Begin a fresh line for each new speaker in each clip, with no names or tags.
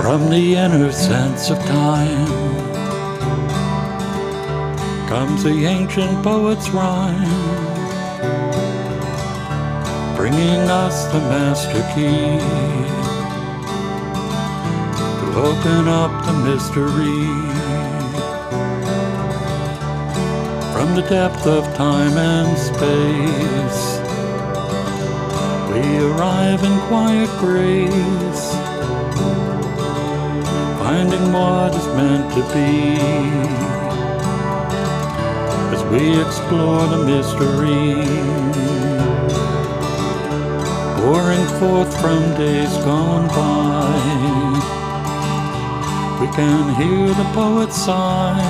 From the inner sense of time comes the ancient poet's rhyme, bringing us the master key to open up the mystery. From the depth of time and space, we arrive in quiet grace, finding what is meant to be as we explore the mystery, pouring forth from days gone by. We can hear the poet sigh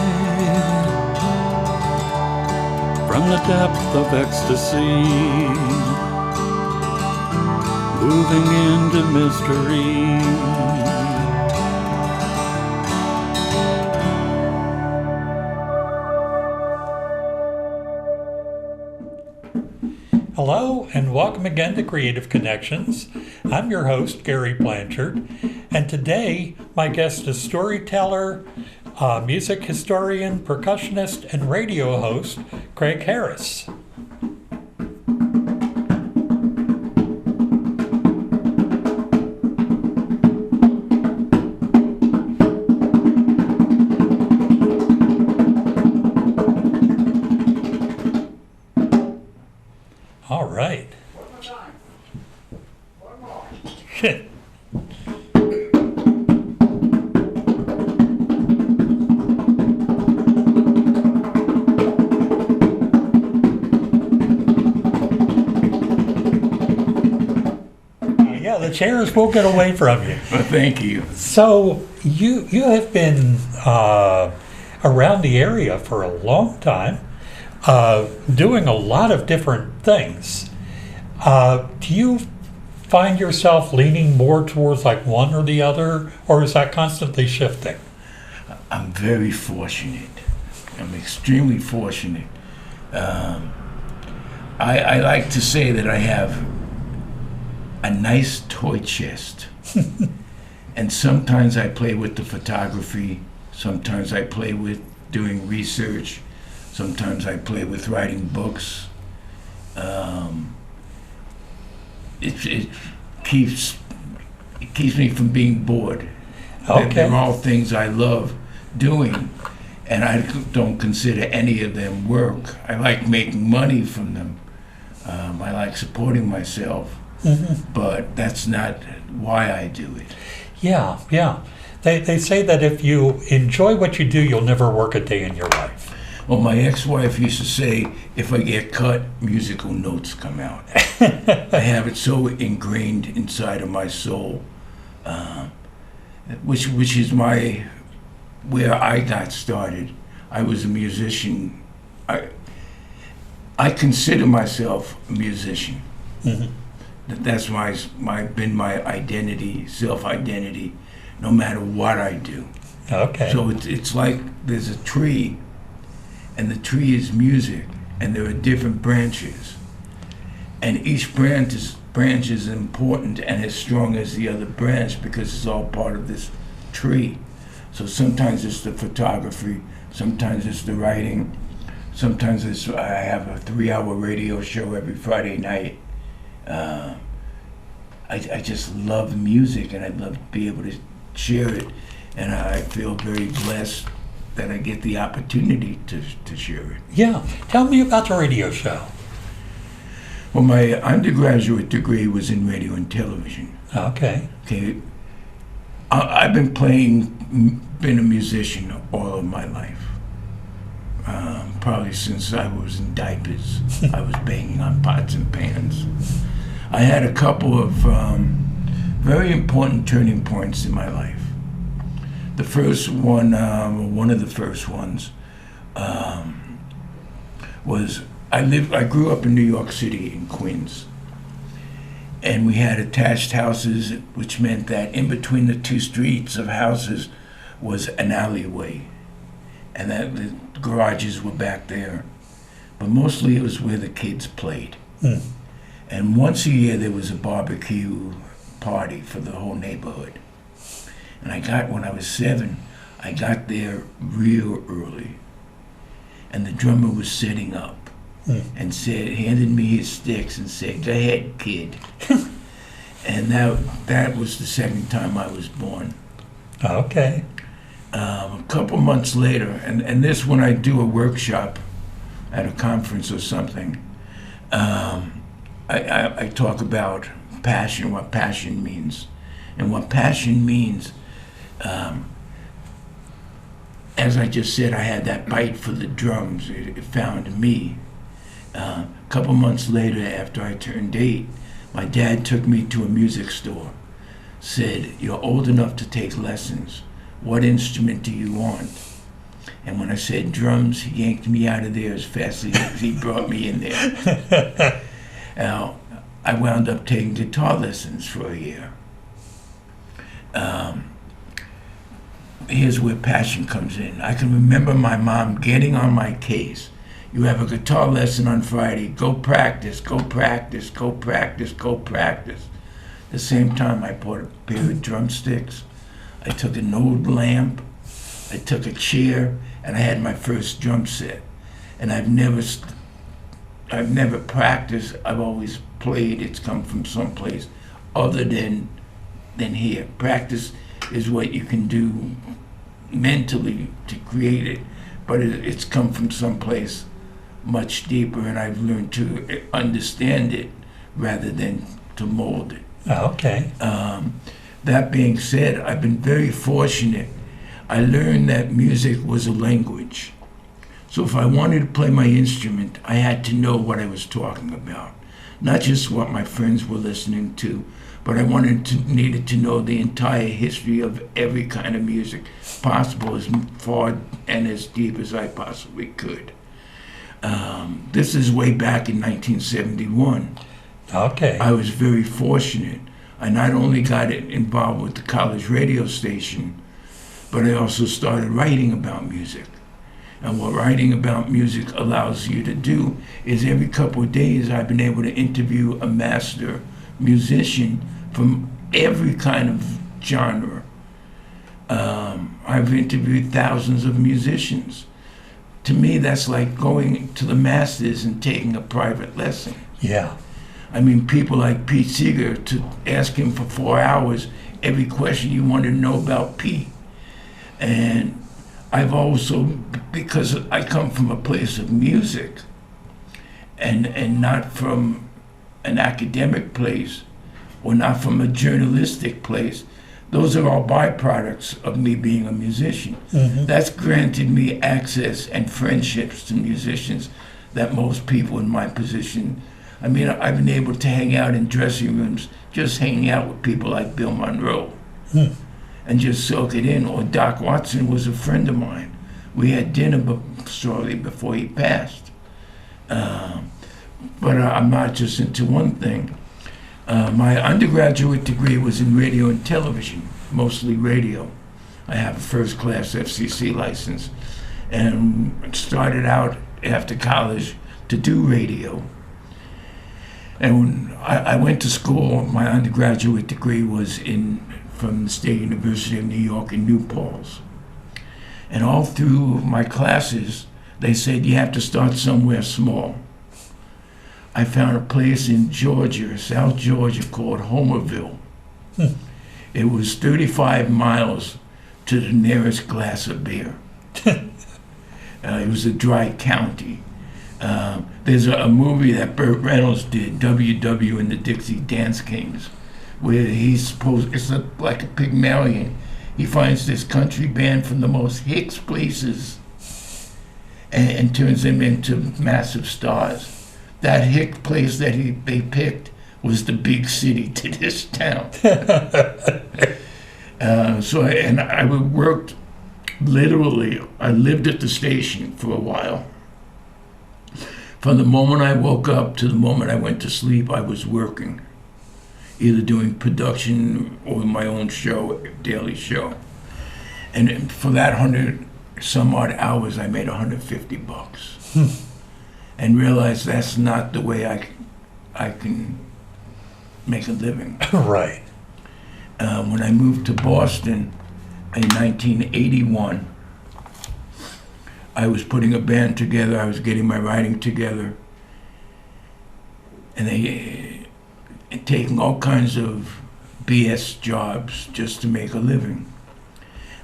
from the depth of ecstasy, moving into mystery. Hello and welcome again to Creative Connections. I'm your host, Gary Blanchard, and today my guest is storyteller, music historian, percussionist, and radio host, Craig Harris. All right. One more. Yeah, the chairs won't get away from you.
Well, thank you.
So you have been around the area for a long time, doing a lot of different things. Do you find yourself leaning more towards like one or the other, or is that constantly shifting?
I'm very fortunate. I'm extremely fortunate. I like to say that I have a nice toy chest. And sometimes I play with the photography, sometimes I play with doing research, sometimes I play with writing books. It keeps me from being bored.
Okay.
They're all things I love doing, and I don't consider any of them work. I like making money from them. I like supporting myself, but that's not why I do it.
Yeah. They say that if you enjoy what you do, you'll never work a day in your life.
Well, my ex-wife used to say, if I get cut, musical notes come out. I have it so ingrained inside of my soul, which is where I got started. I was a musician. I consider myself a musician. That's been my identity, self-identity, no matter what I do.
Okay.
So it's like there's a tree, and the tree is music, and there are different branches, and each branch is important and as strong as the other branch because it's all part of this tree. So sometimes it's the photography, sometimes it's the writing, sometimes I have a 3-hour radio show every Friday night. I just love music, and I'd love to be able to share it, and I feel very blessed that I get the opportunity to share it.
Yeah. Tell me about the radio show.
Well, my undergraduate degree was in radio and television.
Okay.
I've been a musician all of my life. Probably since I was in diapers. I was banging on pots and pans. I had a couple of very important turning points in my life. The first one, one of the first ones, was I grew up in New York City in Queens, and we had attached houses, which meant that in between the two streets of houses was an alleyway, and that the garages were back there, but mostly it was where the kids played. And once a year there was a barbecue party for the whole neighborhood. And when I was 7, I got there real early. And the drummer was setting up and handed me his sticks and said, "Go ahead, kid." And that was the second time I was born.
Okay.
A couple months later, and this when I do a workshop at a conference or something, I talk about passion, what passion means. And what passion means, as I just said, I had that bite for the drums. It found me. A couple months later, after I turned 8, my dad took me to a music store, said, "You're old enough to take lessons. What instrument do you want?" And when I said drums, he yanked me out of there as fast as he brought me in there. Now, I wound up taking guitar lessons for a year. Here's where passion comes in. I can remember my mom getting on my case. "You have a guitar lesson on Friday. Go practice, go practice, go practice, go practice." At the same time, I bought a pair of drumsticks. I took an old lamp. I took a chair, and I had my first drum set. And I've never practiced. I've always played. It's come from someplace other than here. Practice is what you can do mentally to create it, but it's come from someplace much deeper, and I've learned to understand it rather than to mold it.
Okay.
That being said, I've been very fortunate. I learned that music was a language. So if I wanted to play my instrument, I had to know what I was talking about. Not just what my friends were listening to, but I needed to know the entire history of every kind of music possible, as far and as deep as I possibly could. This is way back in 1971.
Okay.
I was very fortunate. I not only got involved with the college radio station, but I also started writing about music. And what writing about music allows you to do is every couple of days I've been able to interview a master musician from every kind of genre. I've interviewed thousands of musicians. To me, that's like going to the masters and taking a private lesson.
Yeah.
I mean, people like Pete Seeger, to ask him for 4 hours every question you want to know about Pete. And I've also, because I come from a place of music and not from an academic place or not from a journalistic place, those are all byproducts of me being a musician.
Mm-hmm.
That's granted me access and friendships to musicians that most people in my position, I mean, I've been able to hang out in dressing rooms, just hanging out with people like Bill Monroe and just soak it in. Or Doc Watson was a friend of mine. We had dinner shortly before he passed. But I'm not just into one thing. My undergraduate degree was in radio and television, mostly radio. I have a first-class FCC license and started out after college to do radio. And when I went to school, my undergraduate degree was from the State University of New York in New Paltz. And all through my classes, they said you have to start somewhere small. I found a place in Georgia, South Georgia, called Homerville. It was 35 miles to the nearest glass of beer. It was a dry county. There's a movie that Burt Reynolds did, W.W. and the Dixie Dance Kings, where it's like a Pygmalion. He finds this country band from the most hicks places and turns them into massive stars. That hick place that they picked was the big city to this town. I worked literally, I lived at the station for a while. From the moment I woke up to the moment I went to sleep, I was working, either doing production or my own show, daily show. And for that 100 some odd hours, I made $150. And realized that's not the way I can make a living.
Right.
When I moved to Boston, in 1981. I was putting a band together. I was getting my writing together, and they taking all kinds of BS jobs just to make a living.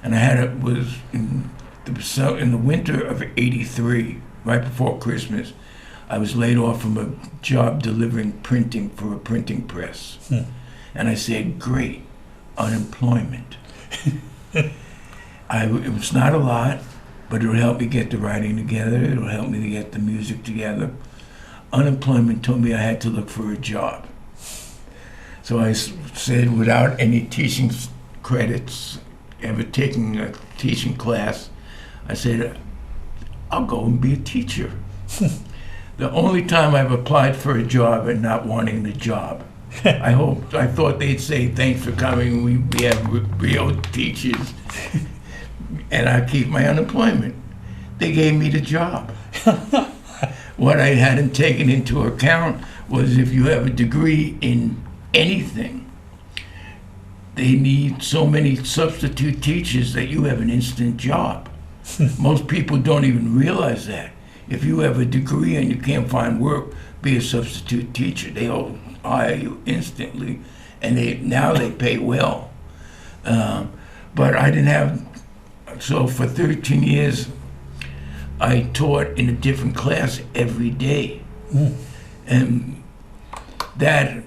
And was in the winter of '83, right before Christmas. I was laid off from a job delivering printing for a printing press. And I said, great, unemployment. It was not a lot, but it would help me get the writing together. It would help me to get the music together. Unemployment told me I had to look for a job. So I said, without any teaching credits, ever taking a teaching class, I said, I'll go and be a teacher. The only time I've applied for a job and not wanting the job. I thought they'd say, thanks for coming, we have real teachers, and I keep my unemployment. They gave me the job. What I hadn't taken into account was if you have a degree in anything, they need so many substitute teachers that you have an instant job. Most people don't even realize that. If you have a degree and you can't find work, be a substitute teacher. They'll hire you instantly, and now they pay well. But I didn't have, so for 13 years, I taught in a different class every day. And that,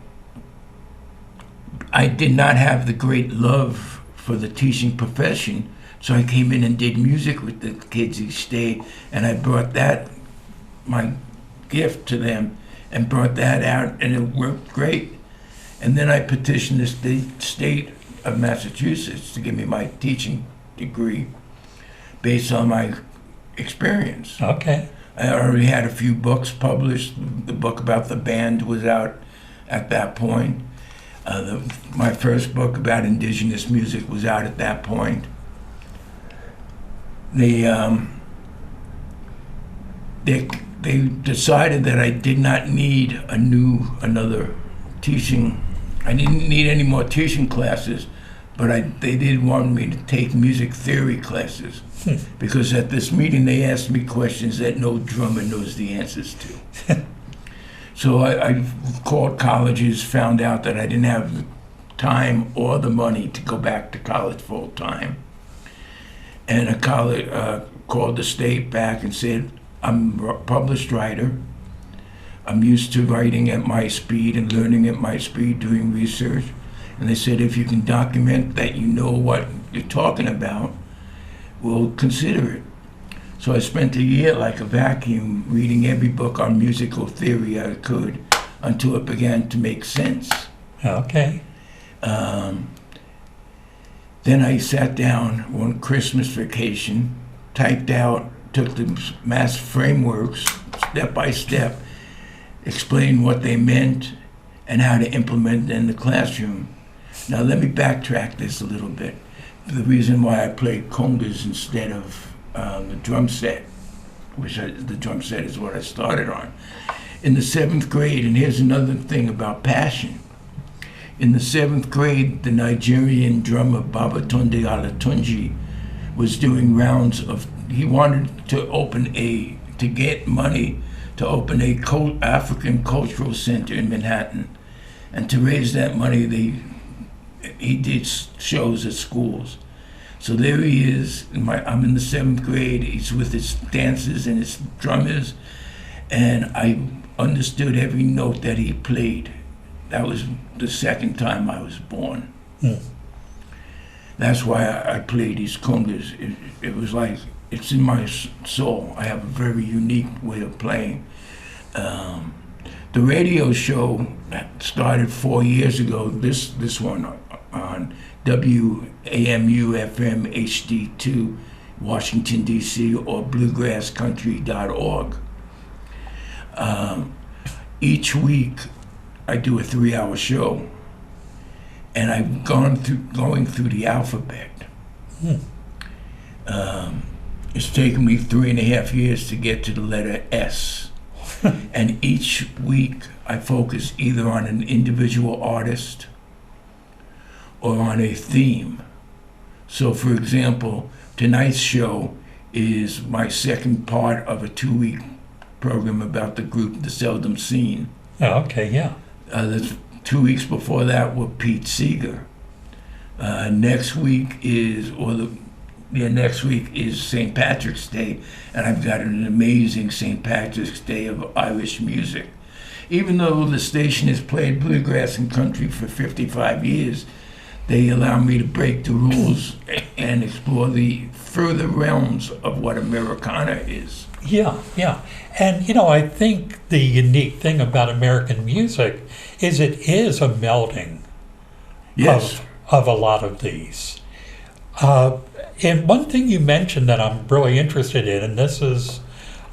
I did not have the great love for the teaching profession, so I came in and did music with the kids each day, and I brought that, my gift to them, and brought that out, and it worked great. And then I petitioned the state of Massachusetts to give me my teaching degree based on my experience.
Okay.
I already had a few books published. The book about the band was out at that point. My first book about indigenous music was out at that point. They decided that I did not need another teaching. I didn't need any more teaching classes, but they did want me to take music theory classes. Because at this meeting they asked me questions that no drummer knows the answers to. So I called colleges, found out that I didn't have the time or the money to go back to college full time. And a college called the state back and said, I'm a published writer. I'm used to writing at my speed and learning at my speed, doing research. And they said, if you can document that you know what you're talking about, we'll consider it. So I spent a year like a vacuum reading every book on musical theory I could until it began to make sense.
Okay.
Then I sat down on Christmas vacation, typed out, took the math frameworks step by step, explained what they meant and how to implement it in the classroom. Now let me backtrack this a little bit. The reason why I played congas instead of the drum set, the drum set is what I started on. In the 7th grade, and here's another thing about passion. In the 7th grade, the Nigerian drummer Babatunde Olatunji was doing rounds of, he wanted to get money to open a African cultural center in Manhattan. And to raise that money, he did shows at schools. So there he is, I'm in the 7th grade, he's with his dancers and his drummers, and I understood every note that he played. That was the second time I was born. That's why I played these congas. It was like, it's in my soul. I have a very unique way of playing. The radio show that started 4 years ago, this one on WAMU FM HD2, Washington, D.C., or bluegrasscountry.org. Each week, I do a 3-hour show, and I've going through the alphabet. It's taken me 3.5 years to get to the letter S. And each week, I focus either on an individual artist or on a theme. So, for example, tonight's show is my second part of a 2-week program about the group The Seldom Seen.
Oh, okay, yeah.
The 2 weeks before that were Pete Seeger. Next week is St. Patrick's Day, and I've got an amazing St. Patrick's Day of Irish music. Even though the station has played bluegrass and country for 55 years, they allow me to break the rules and explore the further realms of what Americana is.
Yeah, yeah. And, I think the unique thing about American music is it is a melding
Yes.
of a lot of these. And one thing you mentioned that I'm really interested in, and this is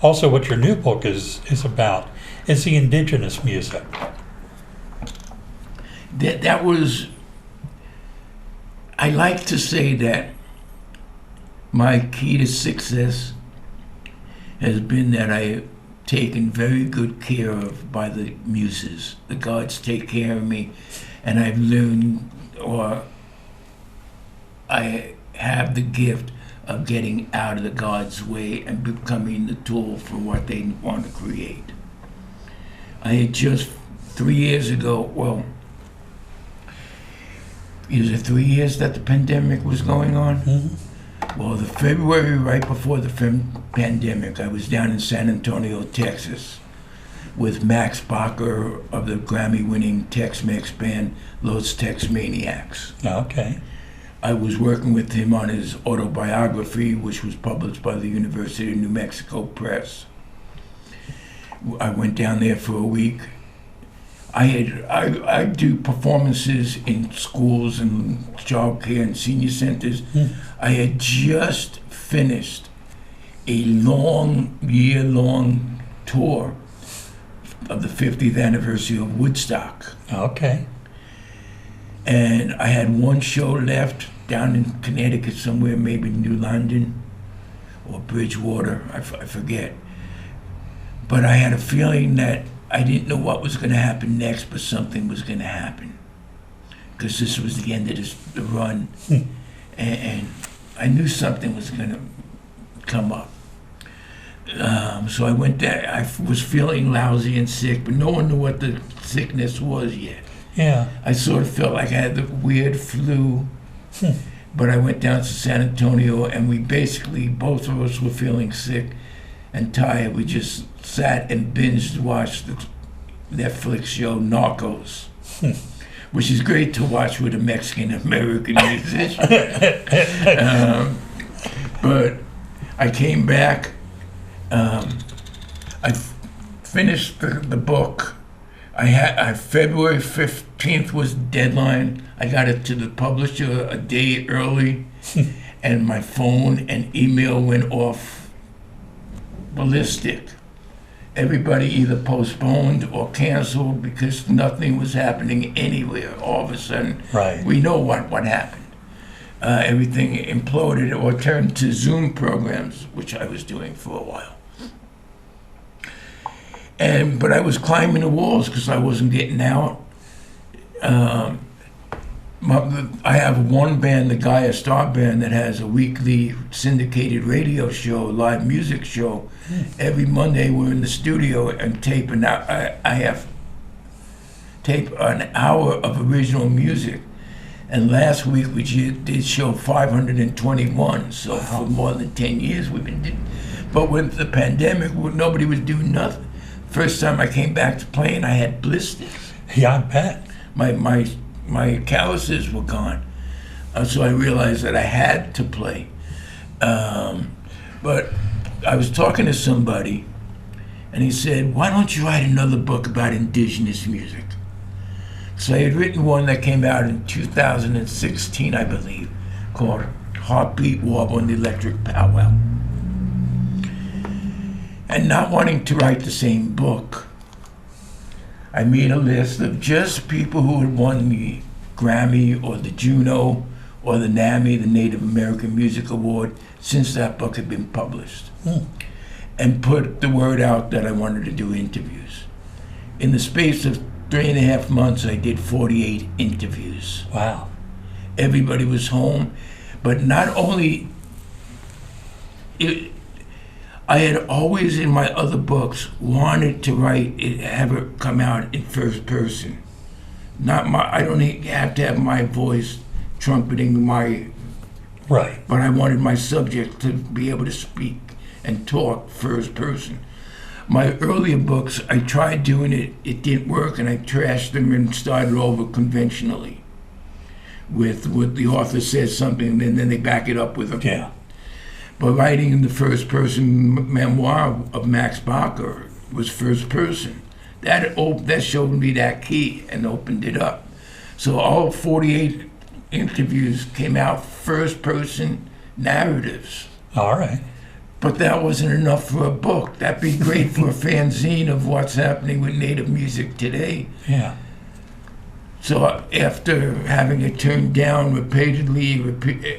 also what your new book is about, is the indigenous music.
That was, I like to say that my key to success has been that I've taken very good care of by the muses. The gods take care of me, and I've learned, or I have the gift of getting out of the God's way and becoming the tool for what they want to create. I had just 3 years ago, well, is it 3 years that the pandemic was going on?
Mm-hmm.
Well, the February right before the pandemic, I was down in San Antonio, Texas, with Max Bacher of the Grammy-winning Tex-Mex band Los Tex Maniacs.
Okay.
I was working with him on his autobiography, which was published by the University of New Mexico Press. I went down there for a week. I do performances in schools and childcare and senior centers. I had just finished a year-long tour of the 50th anniversary of Woodstock.
Okay.
And I had one show left down in Connecticut somewhere, maybe New London or Bridgewater, I forget. But I had a feeling that I didn't know what was going to happen next, but something was going to happen. Because this was the end of the run. And I knew something was going to come up. So I went there. I was feeling lousy and sick, but no one knew what the sickness was yet.
Yeah.
I sort of felt like I had the weird flu. But I went down to San Antonio, and we basically, both of us were feeling sick and tired. We just sat and watched the Netflix show Narcos, which is great to watch with a Mexican-American musician. But I came back. I finished the book. February 15th was the deadline. I got it to the publisher a day early, and my phone and email went off ballistic. Everybody either postponed or canceled because nothing was happening anywhere. All of a sudden,
Right.
we know what happened. Everything imploded or turned to Zoom programs, which I was doing for a while. But I was climbing the walls because I wasn't getting out. I have one band, the Gaia Star Band, that has a weekly syndicated radio show, live music show. Every Monday we're in the studio and tape, and I have tape an hour of original music. And last week we did show 521. So
Wow.
for more than 10 years we've been doing. But with the pandemic, nobody was doing nothing. First time I came back to playing, I had blisters.
Yeah, I bet.
My calluses were gone. So I realized that I had to play. But I was talking to somebody, and he said, "Why don't you write another book about indigenous music?" So I had written one that came out in 2016, I believe, called Heartbeat Warble and the Electric Powwow. And not wanting to write the same book, I made a list of just people who had won the Grammy or the Juno or the NAMI, the Native American Music Award, since that book had been published. And put the word out that I wanted to do interviews. In the space of 3.5 months, I did 48 interviews.
Wow.
Everybody was home, But not only, I had always in my other books wanted to write it, have it come out in first person. I don't have to have my voice trumpeting
Right.
but I wanted my subject to be able to speak and talk first person. My earlier books, I tried doing it, it didn't work, and I trashed them and started over conventionally. With what the author says something, and then they back it up with a.
Yeah.
But writing in the first person memoir of Max Barker was first person. That showed me that key and opened it up. So all 48 interviews came out first person narratives.
All right.
But that wasn't enough for a book. That'd be great for a fanzine of what's happening with Native music today.
Yeah.
So after having it turned down repeatedly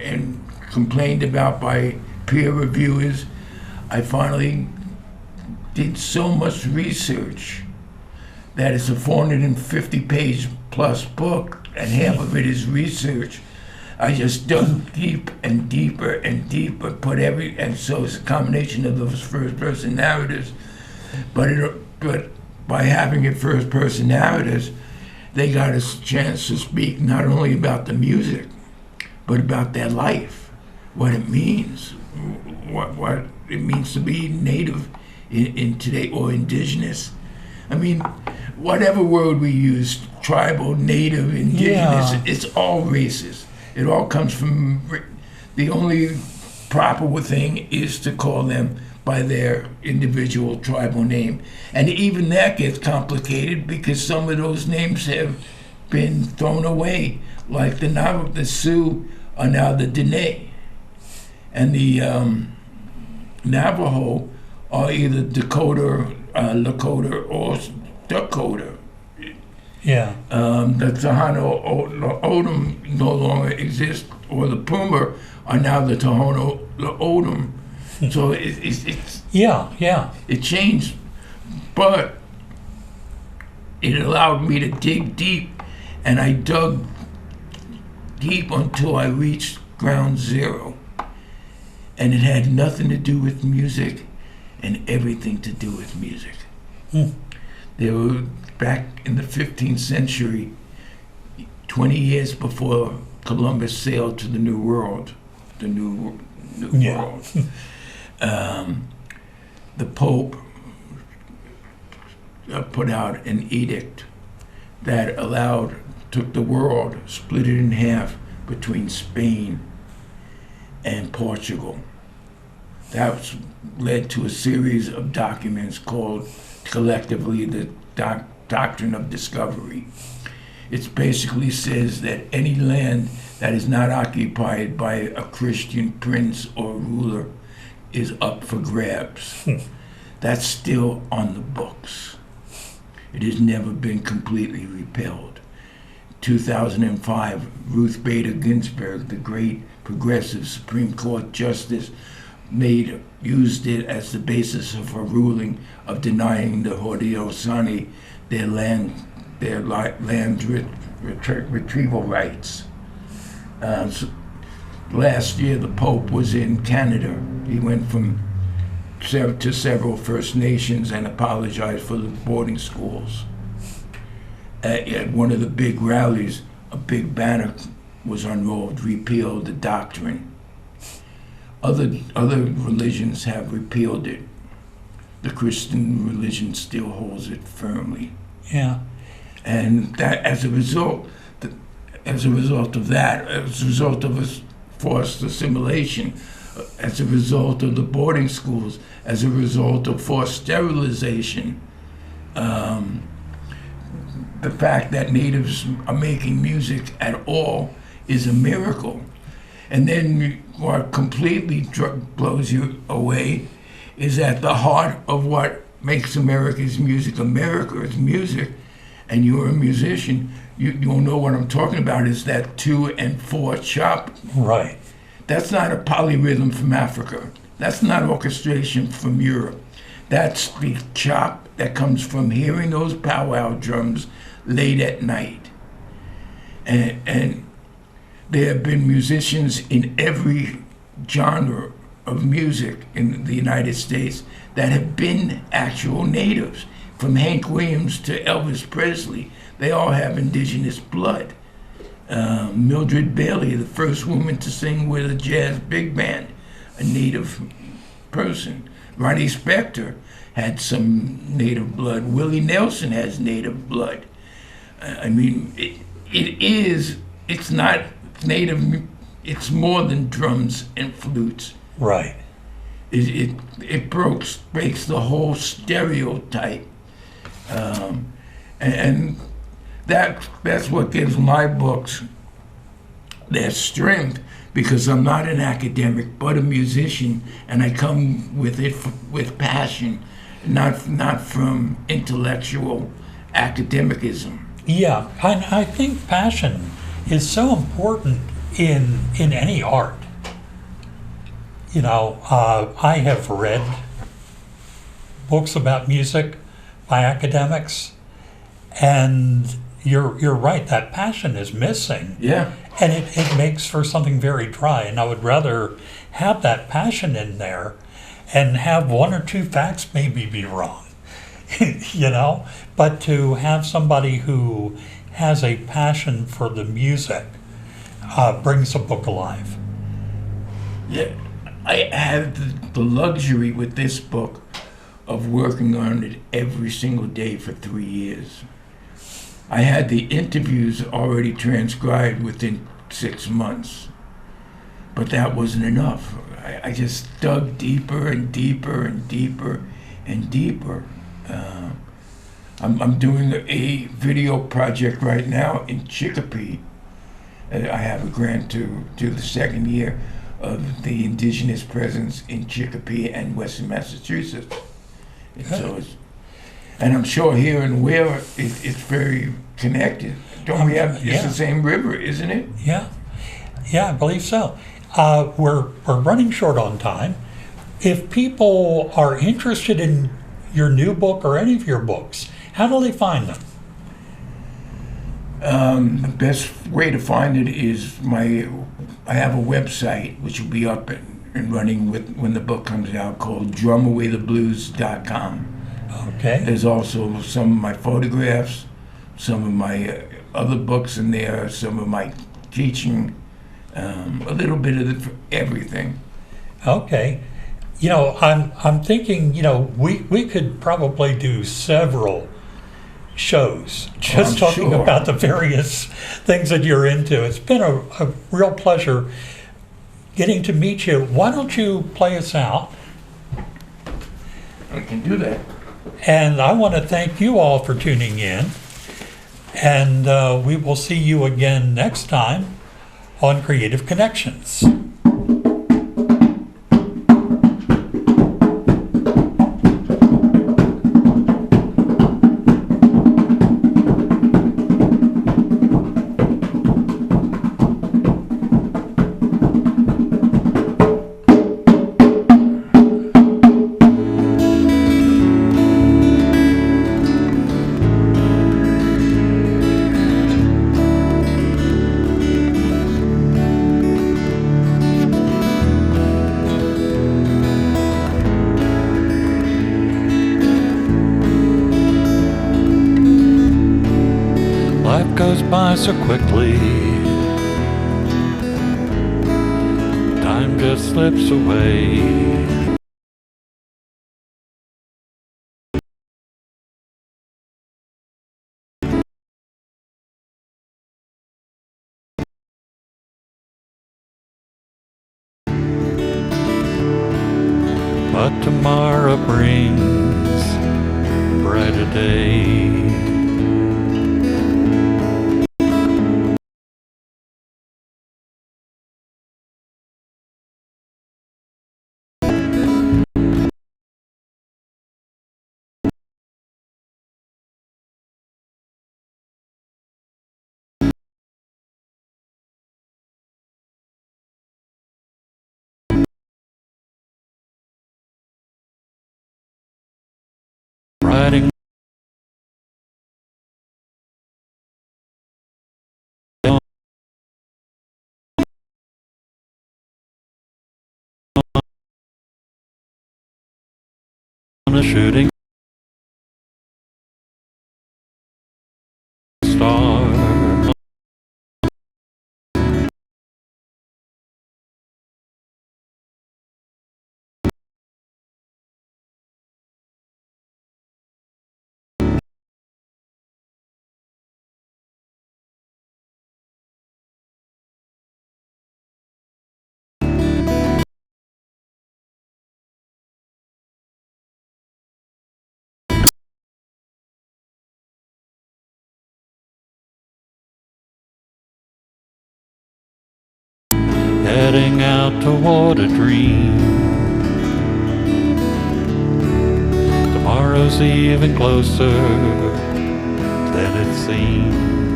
and complained about by peer reviewers, I finally did so much research that it's a 450-page plus book, and half of it is research. I just dug deep and deeper and deeper, and so it's a combination of those first-person narratives. But by having it first-person narratives, they got a chance to speak not only about the music, but about their life, what it means, what it means to be native in today, or indigenous. I mean, whatever word we use, tribal, native, indigenous,
Yeah.
it's all racist. It all comes from, the only proper thing is to call them by their individual tribal name. And even that gets complicated because some of those names have been thrown away. Like the Sioux are now the Dene. And the Navajo are either Dakota, Lakota, or Dakota.
Yeah.
The Tohono O'odham no longer exist, or the Puma are now the Tohono O'odham. So it's
Yeah.
it changed, but it allowed me to dig deep, and I dug deep until I reached ground zero. And it had nothing to do with music and everything to do with music. They were back in the 15th century, 20 years before Columbus sailed to the New World, the New
Yeah.
World. The Pope put out an edict that took the world, split it in half between Spain and Portugal. That led to a series of documents called collectively the Doctrine of Discovery. It basically says that any land that is not occupied by a Christian prince or ruler is up for grabs. That's still on the books. It has never been completely repealed. 2005, Ruth Bader Ginsburg, the great progressive Supreme Court justice, used it as the basis of her ruling of denying the Haudenosaunee their land retrieval rights. Last year, the Pope was in Canada. He went to several First Nations and apologized for the boarding schools. At one of the big rallies, a big banner was unrolled, repealed the doctrine. Other religions have repealed it. The Christian religion still holds it firmly.
Yeah.
And that, as a result of forced assimilation, as a result of the boarding schools, as a result of forced sterilization, the fact that natives are making music at all is a miracle. And then what completely blows you away is at the heart of what makes America's music is music, and you're a musician, you'll know what I'm talking about, is that 2 and 4 chop.
Right.
That's not a polyrhythm from Africa. That's not orchestration from Europe. That's the chop that comes from hearing those powwow drums late at night. And there have been musicians in every genre of music in the United States that have been actual natives. From Hank Williams to Elvis Presley, they all have indigenous blood. Mildred Bailey, the first woman to sing with a jazz big band, a native person. Ronnie Spector had some native blood. Willie Nelson has native blood. I mean, it's not native, it's more than drums and flutes.
Right.
It breaks the whole stereotype. And that's what gives my books their strength, because I'm not an academic but a musician, and I come with it with passion, not from intellectual academicism.
Yeah, I think passion is so important in any art. You know, I have read books about music by academics, and you're right, that passion is missing.
Yeah.
And it makes for something very dry, and I would rather have that passion in there and have one or two facts maybe be wrong, you know? But to have somebody who has a passion for the music brings a book alive.
Yeah. I have the luxury with this book of working on it every single day for 3 years. I had the interviews already transcribed within 6 months, but that wasn't enough. I just dug deeper and deeper and deeper and deeper. I'm doing a video project right now in Chicopee. I have a grant to do the second year of the indigenous presence in Chicopee and Western Massachusetts. And so and I'm sure here in Ware it's very connected. Don't we have? It's the same river, isn't it?
Yeah, I believe so. We're running short on time. If people are interested in your new book or any of your books, how do they find them?
The best way to find it is I have a website which will be up and running when the book comes out, called drumawaytheblues.com.
Okay.
There's also some of my photographs, some of my other books in there, some of my teaching, a little bit of everything.
Okay. You know, I'm thinking, you know, we could probably do several shows just talking
sure.
about the various things that you're into. It's been a real pleasure getting to meet you. Why don't you play us out?
I can do that.
And I want to thank you all for tuning in. And we will see you again next time on Creative Connections. Life goes by so quickly, time just slips away. But tomorrow brings a brighter day. Riding
a shooting star. Heading out toward a dream. Tomorrow's even closer than it seems.